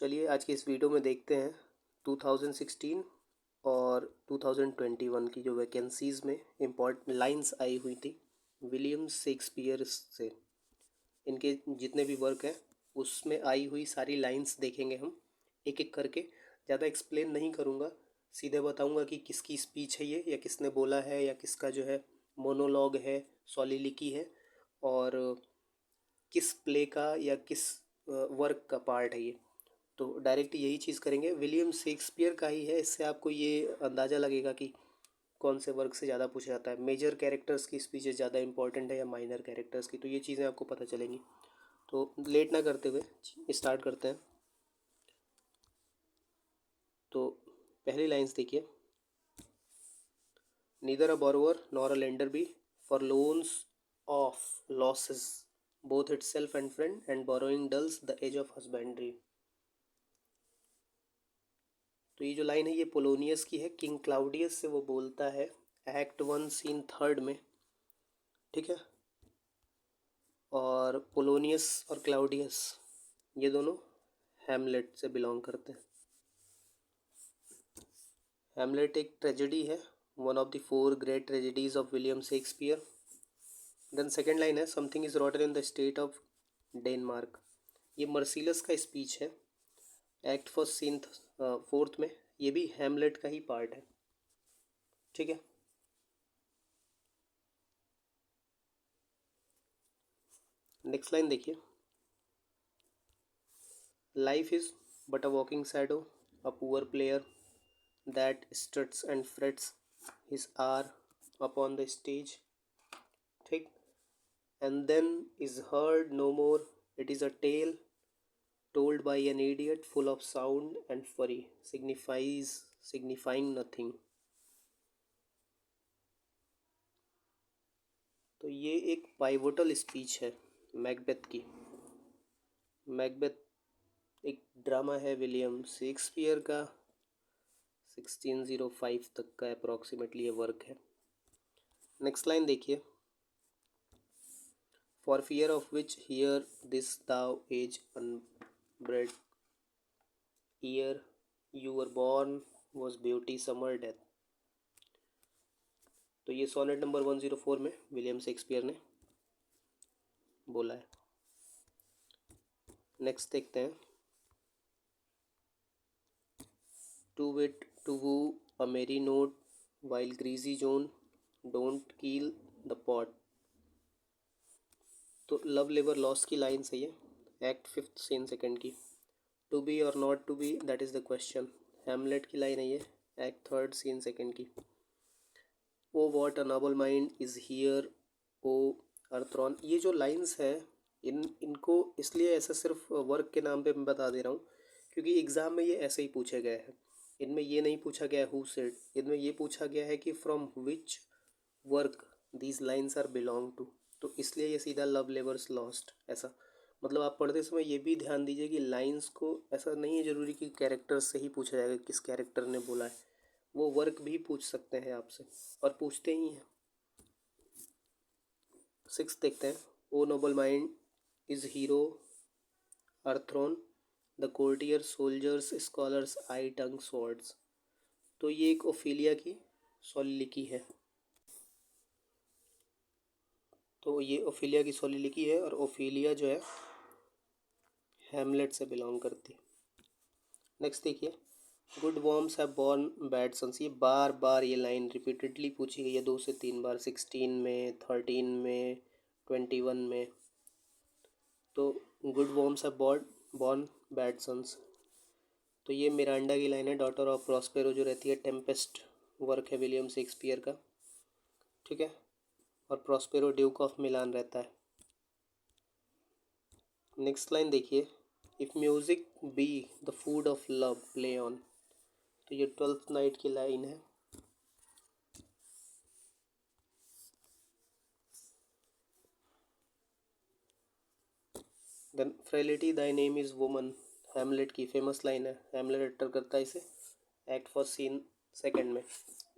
चलिए आज की इस वीडियो में देखते हैं 2016 और 2021 की जो वैकेंसीज़ में इम्पॉर्टेंट लाइंस आई हुई थी विलियम शेक्सपियर से। इनके जितने भी वर्क हैं उसमें आई हुई सारी लाइंस देखेंगे हम एक एक करके। ज़्यादा एक्सप्लेन नहीं करूँगा, सीधे बताऊँगा कि किसकी स्पीच है ये, या किसने बोला है, या किसका जो है मोनोलॉग है, सॉलिलिकी है, और किस प्ले का या किस वर्क का पार्ट है ये। तो डायरेक्ट यही चीज़ करेंगे, विलियम शेक्सपियर का ही है। इससे आपको ये अंदाज़ा लगेगा कि कौन से वर्क से ज़्यादा पूछा जाता है, मेजर कैरेक्टर्स की स्पीचेस ज़्यादा इंपॉर्टेंट है या माइनर कैरेक्टर्स की। तो ये चीज़ें आपको पता चलेंगी। तो लेट ना करते हुए स्टार्ट करते हैं। तो पहली लाइंस देखिए, neither a borrower nor a lender be for loans of losses both itself and friend and borrowing dulls the edge of husbandry. तो ये जो लाइन है ये पोलोनियस की है, किंग क्लाउडियस से वो बोलता है एक्ट 1 सीन 3 में, ठीक है। और पोलोनियस और क्लाउडियस ये दोनों हैमलेट से बिलोंग करते हैं। हैमलेट एक ट्रेजेडी है, one of the 4 great tragedies of William Shakespeare. Then second line है something is rotten in the state of Denmark. ये मर्सिलस का स्पीच है, एक्ट फर्स्ट सीन 4 में। ये भी हैमलेट का ही पार्ट है, ठीक है। नेक्स्ट लाइन देखिए, life is but a walking shadow, a poor player that struts and frets his hour upon the stage, ठीक। and then is heard no more, it is a tale told by an idiot full of sound and fury signifying nothing। तो ये एक pivotal speech है Macbeth की। Macbeth एक drama है William Shakespeare का, 1605 तक का अप्रॉक्सीमेटली ये वर्क है। नेक्स्ट लाइन देखिए, for fear of which hear this thou age unbred, year you were born was beauty summer death। तो ये सोनेट नंबर 104 में विलियम शेक्सपियर ने बोला है। नेक्स्ट देखते हैं, to wit to woo a merry note while greasy Joan don't keel the pot. तो love labour lost की लाइन सही है, एक्ट 5th सीन 2 की। टू बी और not to be that is the question, Hamlet की line है ये, act 3rd scene 2 की। O what a noble mind is here o'erthrown. ये जो लाइंस हैं इनको इसलिए ऐसा सिर्फ वर्क के नाम पे मैं बता दे रहा हूँ क्योंकि एग्ज़ाम में ये ऐसे ही पूछे गए हैं। इनमें ये नहीं पूछा गया हु सेड, इनमें ये पूछा गया है कि from which work these lines are belong to. तो इसलिए ये सीधा लव लेबर्स लॉस्ट ऐसा, मतलब आप पढ़ते समय ये भी ध्यान दीजिए कि लाइंस को ऐसा नहीं है ज़रूरी कि कैरेक्टर्स से ही पूछा जाएगा किस कैरेक्टर ने बोला है, वो वर्क भी पूछ सकते हैं आपसे और पूछते ही हैं। 6 देखते हैं, O noble mind is here o'erthrown the courtier soldiers scholars eye tongue swords. तो ये एक ओफिलिया की सोलिलिकी है। तो ये ओफिलिया की सोलिलिकी है और ओफिलिया जो है हैमलेट से बिलोंग करती है। नेक्स्ट देखिए, गुड वॉर्म्स हैव बॉर्न बैड सन्स। ये बार बार ये लाइन रिपीटेडली पूछी गई है 2 से 3 बार, 16 में, 13 में, 21 में। तो गुड वॉर्म्स हैव बॉर्न बैड सन्स, तो ये मिरांडा की लाइन है, डॉटर ऑफ प्रॉस्पेरो जो रहती है। टेम्पेस्ट वर्क है विलियम शेक्सपियर का, ठीक है। और प्रॉस्पेरो ड्यूक ऑफ मिलान रहता है। नेक्स्ट लाइन देखिए, if music be the food of love play on. तो ये 12th नाइट की लाइन है। Then frailty thy name is woman, Hamlet की फेमस लाइन है, हैमलेट अटर करता है इसे एक्ट फर्स्ट सीन 2 में।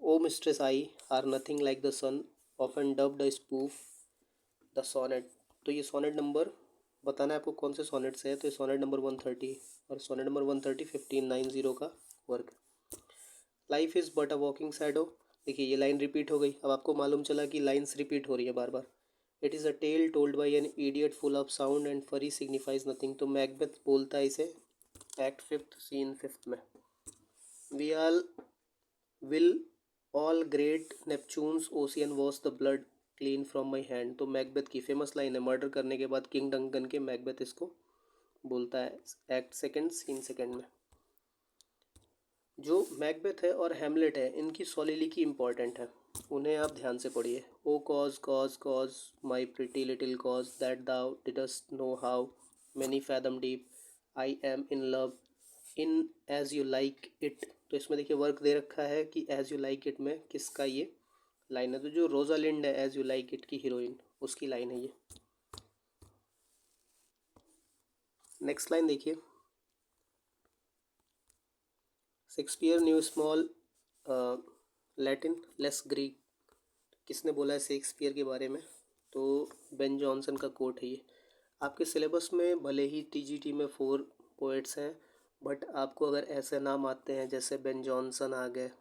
O mistress eye are nothing like the sun often dubbed a spoof the sonnet. तो ये सोनेट नंबर बताना है आपको कौन से सोनेट से है। तो ये सोनेट नंबर 130 और सोनेट नंबर 130 1590 का work. Life is but a walking shadow. देखिए ये लाइन रिपीट हो गई। अब आपको मालूम चला कि लाइन्स रिपीट हो रही है बार बार। It is a tale told by an idiot full of sound and fury signifies nothing. तो मैकबेथ बोलता है इसे एक्ट फिफ्थ सीन फिफ्थ में। We all will all great Neptune's ocean wash the blood clean from my hand. तो Macbeth की famous line है। Murder करने के बाद किंग डंकन के मैकबेथ इसको बोलता है एक्ट सेकेंड सीन सेकेंड में। जो मैकबेथ है और हैमलेट है इनकी सोलिलिकी इंपॉर्टेंट है, उन्हें आप ध्यान से पढ़िए। O coz coz coz my pretty little coz that thou didst know how many fathom deep I am in love in As You Like It. तो इसमें देखिए वर्क दे रखा है कि एज यू लाइक इट में किसका ये लाइन है। तो जो रोजालिंड है एज यू लाइक इट की हीरोइन, उसकी लाइन है ये। नेक्स्ट लाइन देखिए। Shakespeare new small Latin less Greek. किसने बोला है शेक्सपियर के बारे में? तो बेन जॉनसन का कोट है ये। आपके सिलेबस में भले ही टीजीटी में 4 पोएट्स हैं, बट आपको अगर ऐसे नाम आते हैं जैसे बेन जॉनसन आ गए,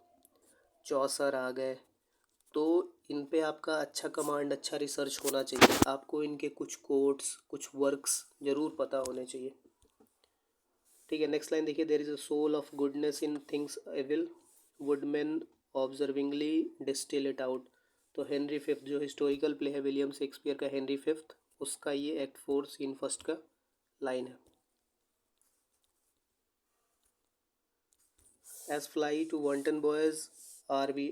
चौसर आ गए, तो इन पे आपका अच्छा कमांड, अच्छा रिसर्च होना चाहिए। आपको इनके कुछ कोट्स, कुछ वर्क्स ज़रूर पता होने चाहिए। ठीक है, नेक्स्ट लाइन देखिए। There is a soul of goodness in things evil would men observingly distil it out. तो हेनरी फिफ्थ जो हिस्टोरिकल प्ले है विलियम शेक्सपियर का हेनरी फिफ्थ, उसका ये एक्ट 4 सीन फर्स्ट का लाइन है। As fly to wanton boys are we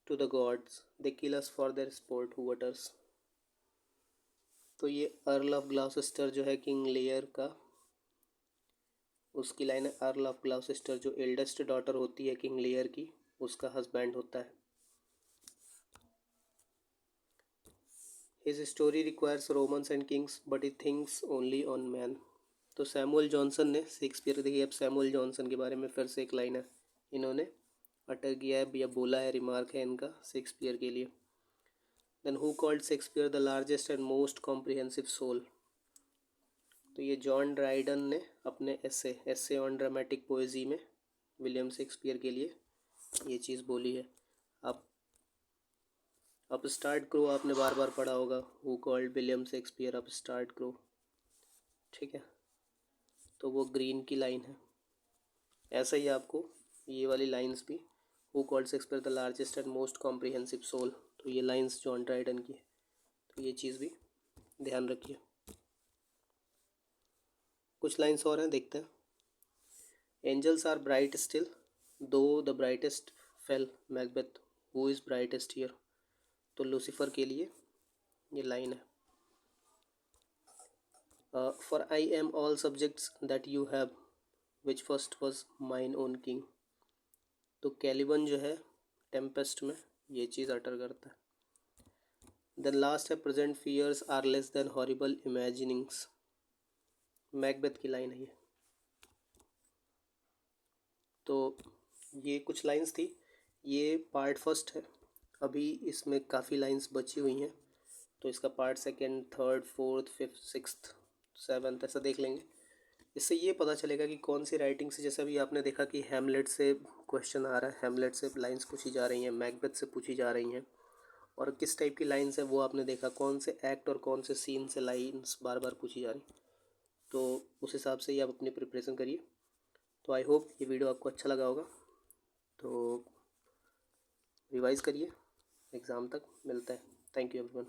to the gods they kill us for their sport who utters. तो ये अर्ल ऑफ ग्लॉसेस्टर जो है किंग लेयर का, उसकी लाइन है अर्ल ऑफ ग्लॉसेस्टर जो एल्डेस्ट डॉटर होती है किंग लेयर की, उसका हस्बैंड होता है। His story requires Romans and Kings but he thinks only on man. तो सैमुअल जॉनसन ने शेक्सपियर, देखिए अब सैमुअल जॉनसन के बारे में फिर से एक लाइन है इन्होंने अटर किया है या बोला है, रिमार्क है इनका शेक्सपियर के लिए। Then who called Shakespeare the largest and most comprehensive soul. तो ये जॉन ड्राइडन ने अपने एसे ऑन ड्रामेटिक पोएजी में विलियम शेक्सपियर के लिए ये चीज़ बोली है। अब स्टार्ट करो आपने बार बार पढ़ा होगा, हु कॉल्ड विलियम शेक्सपियर अब स्टार्ट करो। ठीक है, तो वो ग्रीन की लाइन है। ऐसा ही आपको ये वाली लाइंस भी, who called Shakespeare the largest and most comprehensive soul, तो ये लाइंस जॉन ड्राइडन की है। तो ये चीज़ भी ध्यान रखिए। कुछ लाइंस और हैं, देखते हैं। Angels are bright still though the brightest fell Macbeth who is brightest here. तो लूसीफर के लिए ये लाइन है। For I am all subjects that you have which first was mine own king. तो कैलिबन जो है टेम्पेस्ट में ये चीज़ अटर करता है। देन लास्ट है present fears are less than horrible imaginings. Macbeth की लाइन है ये। तो ये कुछ लाइंस थी, ये पार्ट फर्स्ट है। अभी इसमें काफ़ी लाइंस बची हुई हैं, तो इसका part second, third, fourth, fifth, sixth, seventh ऐसा देख लेंगे। इससे ये पता चलेगा कि कौन सी राइटिंग से, जैसे अभी आपने देखा कि हैमलेट से क्वेश्चन आ रहा है, हैमलेट से लाइंस पूछी जा रही हैं, मैकबेथ से पूछी जा रही हैं, और किस टाइप की लाइंस है वो आपने देखा, कौन से एक्ट और कौन से सीन से लाइंस बार बार पूछी जा रही। तो उस हिसाब से ही आप अपनी प्रिपरेशन करिए। तो आई होप ये वीडियो आपको अच्छा लगा होगा। तो रिवाइज़ करिए, एग्ज़ाम तक मिलता है। Thank you everyone.